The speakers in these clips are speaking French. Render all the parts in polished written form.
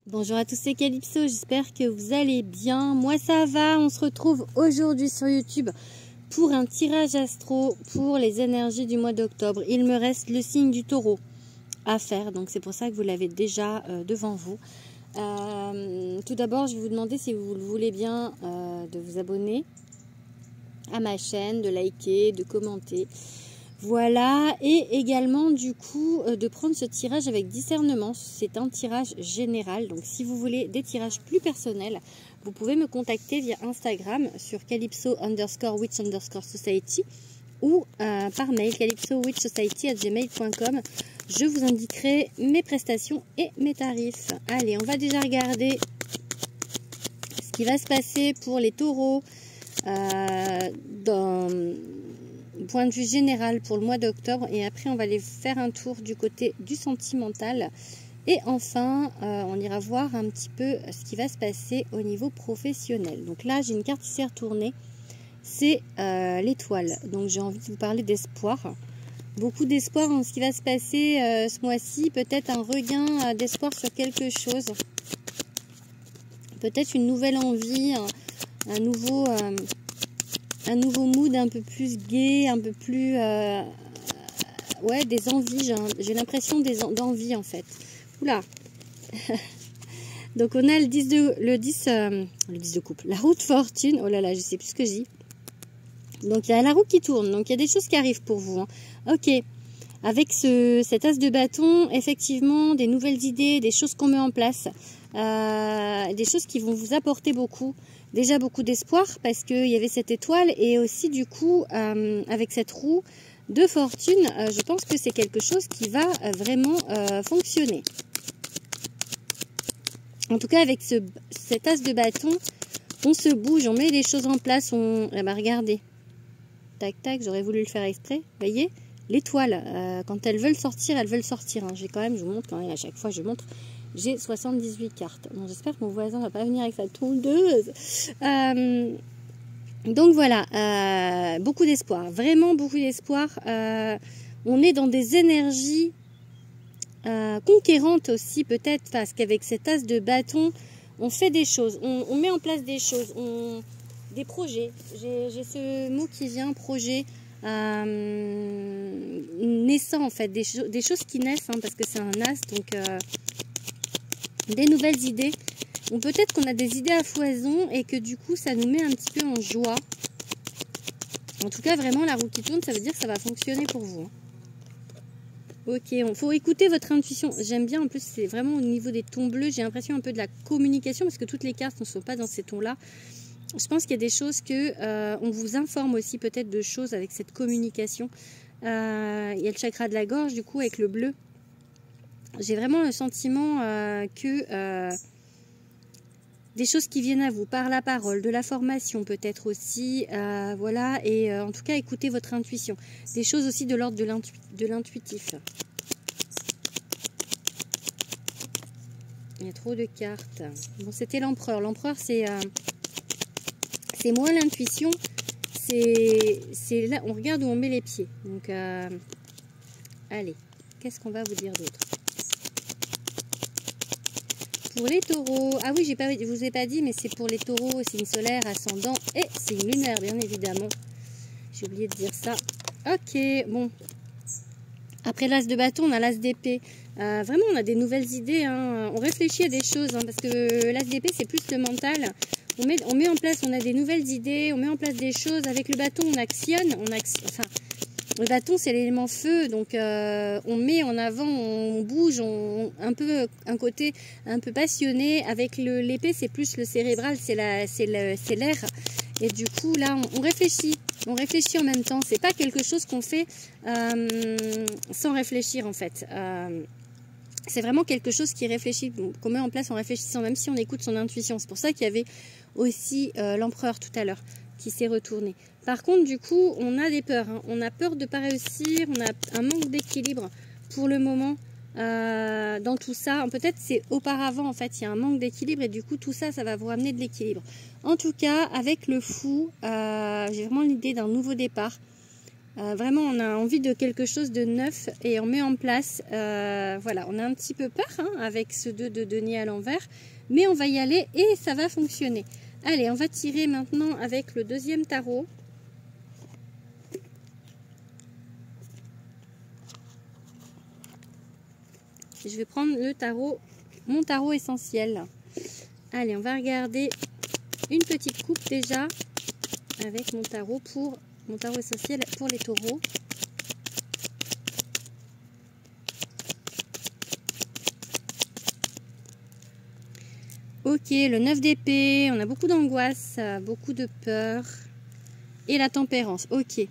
Bonjour à tous, c'est Calypso, j'espère que vous allez bien. Moi ça va, on se retrouve aujourd'hui sur YouTube pour un tirage astro pour les énergies du mois d'octobre. Il me reste le signe du taureau à faire, donc c'est pour ça que vous l'avez déjà devant vous. Tout d'abord, je vais vous demander, si vous le voulez bien, de vous abonner à ma chaîne, de liker, de commenter. Voilà, et également du coup de prendre ce tirage avec discernement. C'est un tirage général, donc si vous voulez des tirages plus personnels, vous pouvez me contacter via Instagram sur calypso_witch_society ou par mail calypsowitchsociety@gmail.com. Je vous indiquerai mes prestations et mes tarifs. Allez, on va déjà regarder ce qui va se passer pour les taureaux dans point de vue général pour le mois d'octobre, et après on va aller faire un tour du côté du sentimental, et enfin on ira voir un petit peu ce qui va se passer au niveau professionnel. Donc là j'ai une carte qui s'est retournée, c'est l'étoile, donc j'ai envie de vous parler d'espoir, beaucoup d'espoir en ce qui va se passer ce mois-ci, peut-être un regain d'espoir sur quelque chose, peut-être une nouvelle envie, un nouveau mood un peu plus gai, un peu plus... ouais, des envies, j'ai l'impression d'envie en fait. Oula. Donc on a le 10 de coupe, la roue de fortune. Oh là là, je sais plus ce que je dis. Donc il y a la roue qui tourne, donc il y a des choses qui arrivent pour vous. Hein. Ok, avec cet as de bâton, effectivement, des nouvelles idées, des choses qu'on met en place, des choses qui vont vous apporter beaucoup. Déjà beaucoup d'espoir parce qu'il y avait cette étoile, et aussi du coup avec cette roue de fortune, je pense que c'est quelque chose qui va vraiment fonctionner. En tout cas avec cet as de bâton, on se bouge, on met les choses en place, eh ben, regardez, tac tac, j'aurais voulu le faire exprès, vous voyez l'étoile, quand elles veulent sortir, elles veulent sortir, hein. J'ai quand même, je vous montre quand même, à chaque fois je montre. J'ai 78 cartes. Bon, j'espère que mon voisin ne va pas venir avec sa tondeuse. Donc voilà, beaucoup d'espoir. Vraiment beaucoup d'espoir. On est dans des énergies conquérantes aussi, peut-être, parce qu'avec cet as de bâton, on fait des choses. On met en place des choses. Des projets. J'ai ce mot qui vient, projet. Naissant, en fait. Des choses qui naissent, hein, parce que c'est un as. Donc... des nouvelles idées, ou peut-être qu'on a des idées à foison et que du coup ça nous met un petit peu en joie. En tout cas vraiment la roue qui tourne, ça veut dire que ça va fonctionner pour vous. Ok, il faut écouter votre intuition. J'aime bien, en plus c'est vraiment au niveau des tons bleus, j'ai l'impression un peu de la communication, parce que toutes les cartes ne sont pas dans ces tons là. Je pense qu'il y a des choses que on vous informe aussi peut-être de choses avec cette communication. Il y a le chakra de la gorge du coup avec le bleu. J'ai vraiment le sentiment que des choses qui viennent à vous par la parole, de la formation peut-être aussi, voilà, et en tout cas écoutez votre intuition. Des choses aussi de l'ordre de l'intuitif. Il y a trop de cartes. Bon, c'était l'empereur. L'empereur, c'est moins l'intuition, c'est là, on regarde où on met les pieds. Donc, allez, qu'est-ce qu'on va vous dire d'autre? Pour les taureaux, ah oui, je vous ai pas dit, mais c'est pour les taureaux, signe solaire, ascendant et signe lunaire, bien évidemment. J'ai oublié de dire ça. Ok, bon. Après l'as de bâton, on a l'as d'épée. Vraiment, on a des nouvelles idées. Hein. On réfléchit à des choses, hein, parce que l'as d'épée, c'est plus le mental. On met en place, on a des nouvelles idées, on met en place des choses. Avec le bâton, on actionne. Enfin, le bâton, c'est l'élément feu, donc on met en avant, on bouge, un côté un peu passionné. Avec l'épée, c'est plus le cérébral, c'est l'air. Et du coup, là, on réfléchit en même temps. C'est pas quelque chose qu'on fait sans réfléchir, en fait. C'est vraiment quelque chose qui réfléchit, qu'on met en place en réfléchissant, même si on écoute son intuition. C'est pour ça qu'il y avait aussi l'empereur tout à l'heure qui s'est retourné. Par contre, du coup, on a des peurs. Hein. On a peur de ne pas réussir, on a un manque d'équilibre pour le moment dans tout ça. Peut-être c'est auparavant, en fait, il y a un manque d'équilibre, et du coup, tout ça, ça va vous ramener de l'équilibre. En tout cas, avec le fou, j'ai vraiment l'idée d'un nouveau départ. Vraiment, on a envie de quelque chose de neuf et on met en place. Voilà, on a un petit peu peur hein, avec ce 2 de denier à l'envers, mais on va y aller et ça va fonctionner. Allez, on va tirer maintenant avec le deuxième tarot. Je vais prendre le tarot, mon tarot essentiel. Allez, on va regarder une petite coupe déjà avec mon tarot essentiel pour les taureaux. Ok, le 9 d'épée, on a beaucoup d'angoisse, beaucoup de peur et la tempérance. Ok, il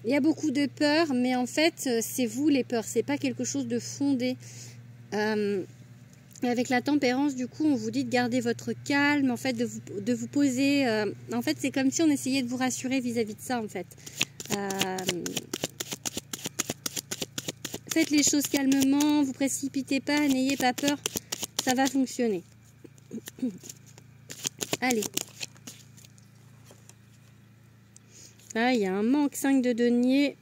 y a beaucoup de peur, mais en fait, c'est vous les peurs, c'est pas quelque chose de fondé. Avec la tempérance, du coup, on vous dit de garder votre calme, en fait, de vous poser. En fait, c'est comme si on essayait de vous rassurer vis-à-vis de ça, en fait. Faites les choses calmement, vous précipitez pas, n'ayez pas peur, ça va fonctionner. Allez. Ah, il y a un manque, 5 de denier.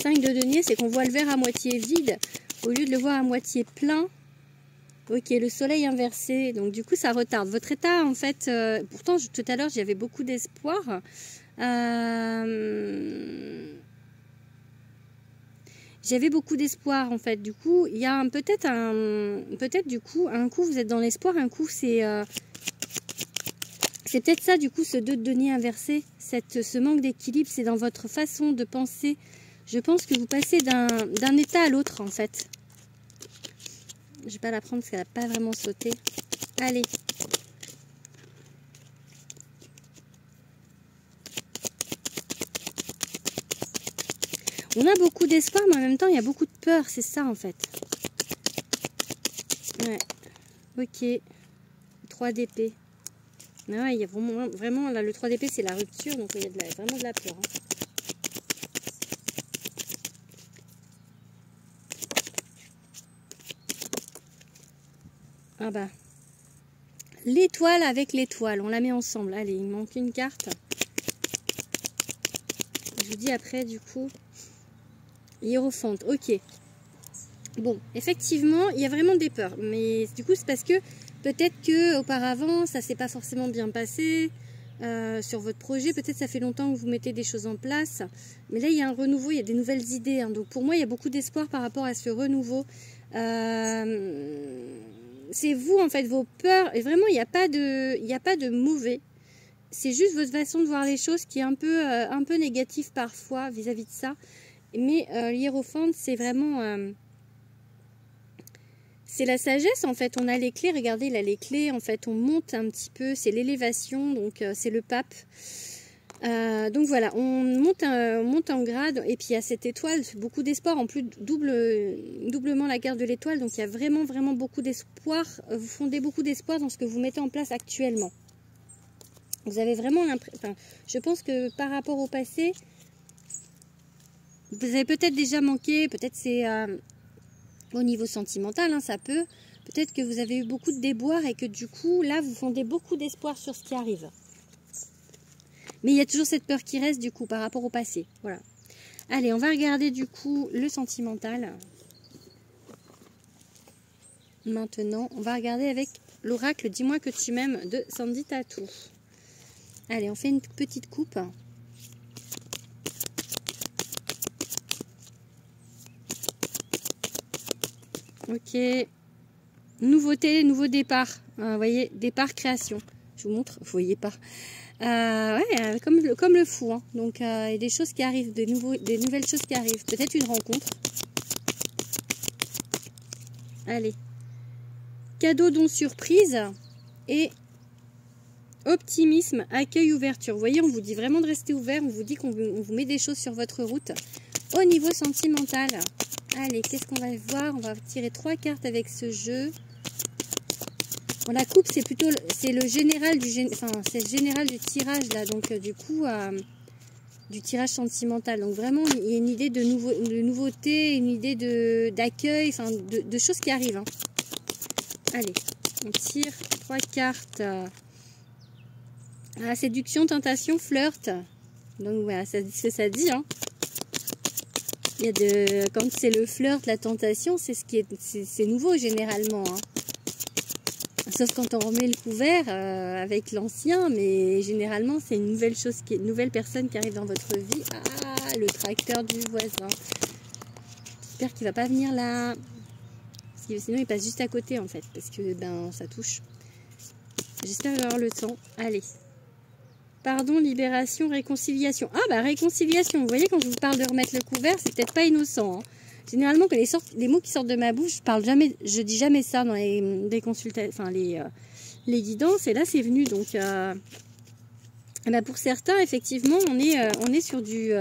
5 de denier, c'est qu'on voit le verre à moitié vide, au lieu de le voir à moitié plein. Ok, le soleil inversé, donc du coup ça retarde votre état en fait. Pourtant tout à l'heure j'avais beaucoup d'espoir. J'avais beaucoup d'espoir en fait. Du coup il y a peut-être du coup un coup vous êtes dans l'espoir, un coup c'est peut-être ça du coup ce 2 de denier inversé, ce manque d'équilibre, c'est dans votre façon de penser. Je pense que vous passez d'un état à l'autre en fait. Je vais pas la prendre parce qu'elle n'a pas vraiment sauté. Allez. On a beaucoup d'espoir, mais en même temps, il y a beaucoup de peur. C'est ça, en fait. Ouais. Ok. 3 d'épée. Ouais, il y a vraiment là, le 3 d'épée, c'est la rupture. Donc, il y a vraiment de la peur. Hein. Ah bah, l'étoile avec l'étoile, on la met ensemble. Allez, il manque une carte. Je vous dis après, du coup, hiérophante, ok. Bon, effectivement, il y a vraiment des peurs. Mais du coup, c'est parce que peut-être que auparavant, ça s'est pas forcément bien passé sur votre projet. Peut-être ça fait longtemps que vous mettez des choses en place. Mais là, il y a un renouveau, il y a des nouvelles idées. Hein. Donc pour moi, il y a beaucoup d'espoir par rapport à ce renouveau. C'est vous en fait, vos peurs, et vraiment il n'y a pas de mauvais, c'est juste votre façon de voir les choses qui est un peu négative parfois vis-à-vis de ça, mais l'hiérophante c'est vraiment c'est la sagesse en fait. On a les clés, regardez, il a les clés en fait, on monte un petit peu, c'est l'élévation, donc c'est le pape. Donc voilà, on monte en grade, et puis il y a cette étoile, beaucoup d'espoir, en plus doublement la carte de l'étoile, donc il y a vraiment beaucoup d'espoir, vous fondez beaucoup d'espoir dans ce que vous mettez en place actuellement. Vous avez vraiment l'impression, enfin, je pense que par rapport au passé, vous avez peut-être déjà manqué, peut-être c'est au niveau sentimental, hein, ça peut-être que vous avez eu beaucoup de déboires et que du coup, là, vous fondez beaucoup d'espoir sur ce qui arrive. Mais il y a toujours cette peur qui reste du coup par rapport au passé. Voilà. Allez, on va regarder du coup le sentimental. Maintenant, on va regarder avec l'oracle Dis-moi que tu m'aimes de Sandy Tattoo. Allez, on fait une petite coupe. Ok. Nouveauté, nouveau départ. Vous voyez, départ, création. Je vous montre, vous voyez pas. Ouais, comme le fou. Hein. Donc, il y a des choses qui arrivent, des nouvelles choses qui arrivent. Peut-être une rencontre. Allez. Cadeau, don, surprise. Et optimisme, accueil, ouverture. Vous voyez, on vous dit vraiment de rester ouvert. On vous dit qu'on vous met des choses sur votre route. Au niveau sentimental. Allez, qu'est-ce qu'on va voir? On va tirer 3 cartes avec ce jeu. Bon, la coupe, c'est plutôt le général c'est le général du tirage là, donc du coup du tirage sentimental. Donc vraiment, il y a une idée de nouveauté, une idée d'accueil, enfin de choses qui arrivent. Hein. Allez, on tire 3 cartes. La séduction, tentation, flirt. Donc voilà, ça dit ce que ça dit. Hein. Il y a quand c'est le flirt, la tentation, c'est nouveau généralement. Hein. Sauf quand on remet le couvert avec l'ancien, mais généralement c'est une nouvelle chose, une nouvelle personne qui arrive dans votre vie. Ah, le tracteur du voisin. J'espère qu'il va pas venir là. Parce que sinon il passe juste à côté en fait, parce que ben ça touche. J'espère qu'il va avoir le temps. Allez. Pardon, libération, réconciliation. Ah bah réconciliation, vous voyez quand je vous parle de remettre le couvert, c'est peut-être pas innocent. Hein. Généralement, que les mots qui sortent de ma bouche, je dis jamais ça dans les consultations, enfin les guidances. Et là, c'est venu. Donc, bah pour certains, effectivement, on est sur du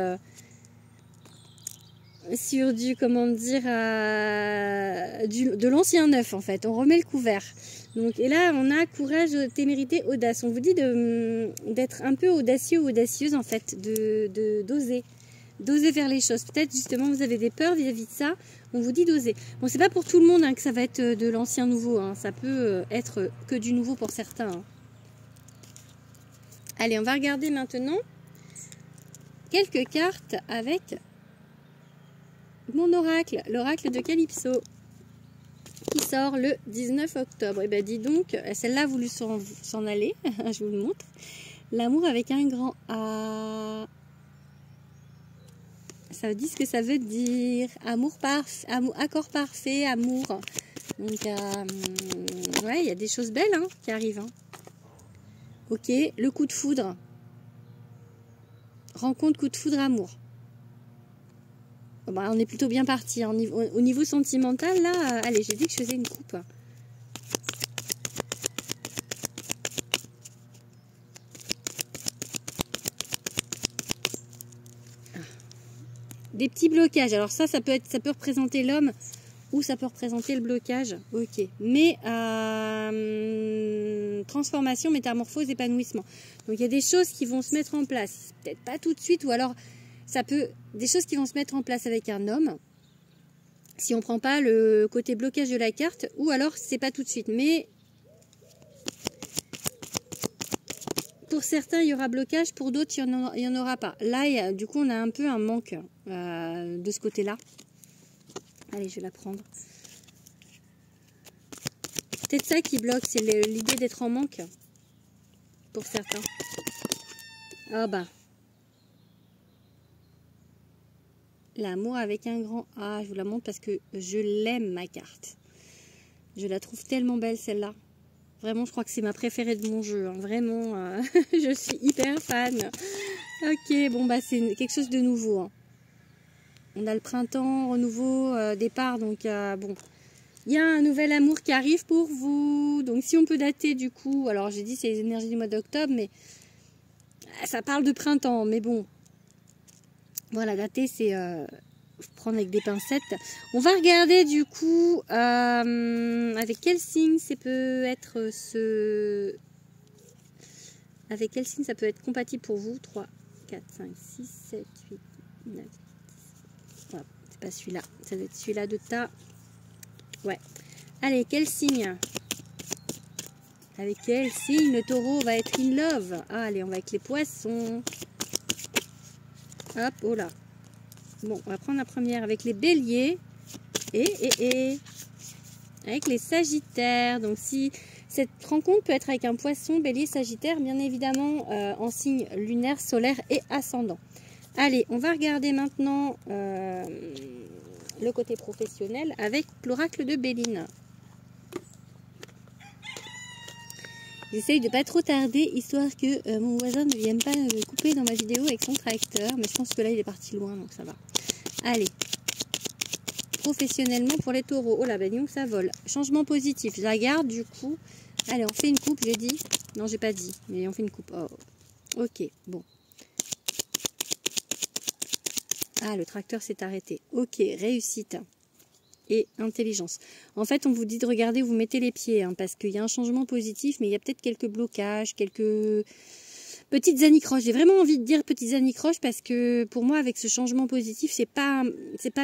comment dire, de l'ancien neuf en fait. On remet le couvert. Donc, et là, on a courage, témérité, audace. On vous dit d'être un peu audacieux ou audacieuse en fait, d'oser faire les choses. Peut-être justement vous avez des peurs vis-à-vis de ça. On vous dit d'oser. Bon, c'est pas pour tout le monde hein, que ça va être de l'ancien nouveau. Hein. Ça peut être que du nouveau pour certains. Hein. Allez, on va regarder maintenant quelques cartes avec mon oracle, l'oracle de Calypso, qui sort le 19 octobre. Et ben dis donc, celle-là a voulu s'en aller. Je vous le montre. L'amour avec un grand A. Ça dit ce que ça veut dire. Amour parfait, accord parfait, amour. Donc, ouais, il y a des choses belles hein, qui arrivent. Hein. Ok, le coup de foudre. Rencontre, coup de foudre, amour. Bon, bah, on est plutôt bien parti. Hein. Au niveau sentimental, là, allez, j'ai dit que je faisais une coupe. Des petits blocages. Alors ça peut représenter l'homme ou ça peut représenter le blocage. Ok. Mais transformation, métamorphose, épanouissement. Donc il y a des choses qui vont se mettre en place. Peut-être pas tout de suite ou alors des choses qui vont se mettre en place avec un homme. Si on prend pas le côté blocage de la carte ou alors c'est pas tout de suite. Mais pour certains, il y aura blocage. Pour d'autres, il n'y en aura pas. Là, du coup, on a un peu un manque de ce côté-là. Allez, je vais la prendre. Peut-être ça qui bloque, c'est l'idée d'être en manque. Pour certains. Ah bah. L'amour avec un grand A. Je vous la montre parce que je l'aime, ma carte. Je la trouve tellement belle, celle-là. Vraiment, je crois que c'est ma préférée de mon jeu. Hein. Vraiment, je suis hyper fan. Ok, bon, bah c'est quelque chose de nouveau. Hein. On a le printemps, renouveau, départ. Donc, bon, il y a un nouvel amour qui arrive pour vous. Donc, si on peut dater, du coup... Alors, j'ai dit c'est les énergies du mois d'octobre, mais ça parle de printemps. Mais bon, voilà, dater, c'est... prendre avec des pincettes. On va regarder du coup avec quel signe ça peut être avec quel signe ça peut être compatible pour vous. 3, 4, 5, 6, 7, 8, 9, 10. Voilà, c'est pas celui-là. Ça doit être celui-là de ta. Ouais. Allez, quel signe? Avec quel signe le taureau va être in love? Ah, allez, on va avec les poissons. Hop, oh là. Bon, on va prendre la première avec les béliers et avec les sagittaires. Donc, si cette rencontre peut être avec un poisson, bélier, sagittaire, bien évidemment en signe lunaire, solaire et ascendant. Allez, on va regarder maintenant le côté professionnel avec l'oracle de Béline. J'essaye de pas trop tarder, histoire que mon voisin ne vienne pas me couper dans ma vidéo avec son tracteur. Mais je pense que là, il est parti loin, donc ça va. Allez. Professionnellement pour les taureaux. Oh là, bah dis donc ça vole. Changement positif. Je la garde, du coup. Allez, on fait une coupe, j'ai dit. Non, j'ai pas dit, mais on fait une coupe. Oh. Ok, bon. Ah, le tracteur s'est arrêté. Ok, réussite. Et intelligence. En fait, on vous dit de regarder où vous mettez les pieds, hein, parce qu'il y a un changement positif, mais il y a peut-être quelques blocages, quelques petites anicroches. J'ai vraiment envie de dire petites anicroches, parce que pour moi, avec ce changement positif, c'est pas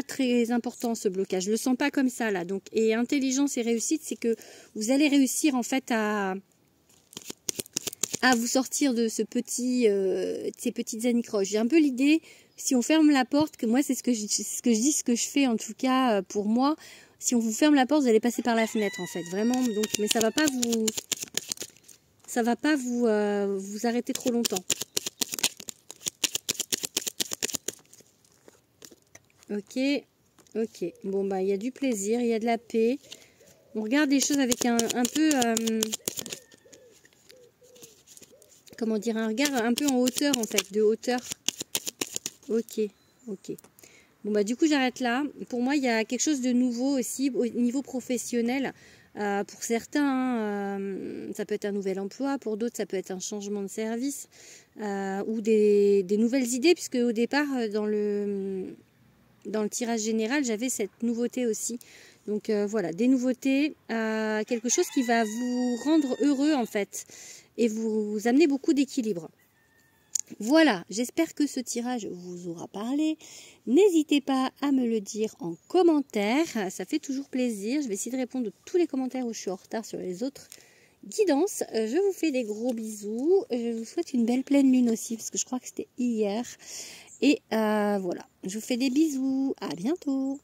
très important ce blocage. Je le sens pas comme ça là. Donc, et intelligence et réussite, c'est que vous allez réussir en fait à à vous sortir de ces petites anicroches. J'ai un peu l'idée, si on ferme la porte, que moi c'est ce que je fais en tout cas pour moi. Si on vous ferme la porte, vous allez passer par la fenêtre en fait, vraiment. Donc, mais ça va pas vous arrêter trop longtemps. Ok, ok. Bon bah il y a du plaisir, il y a de la paix. On regarde les choses avec un peu, comment dire, un regard un peu en hauteur en fait, de hauteur. Ok, ok. Bon bah du coup j'arrête là. Pour moi il y a quelque chose de nouveau aussi au niveau professionnel. Pour certains, ça peut être un nouvel emploi, pour d'autres ça peut être un changement de service ou des nouvelles idées, puisque au départ dans le tirage général j'avais cette nouveauté aussi. Donc voilà, des nouveautés, quelque chose qui va vous rendre heureux en fait et vous amener beaucoup d'équilibre. Voilà, j'espère que ce tirage vous aura parlé. N'hésitez pas à me le dire en commentaire, ça fait toujours plaisir. Je vais essayer de répondre à tous les commentaires où je suis en retard sur les autres guidances. Je vous fais des gros bisous. Je vous souhaite une belle pleine lune aussi, parce que je crois que c'était hier. Et voilà, je vous fais des bisous. À bientôt.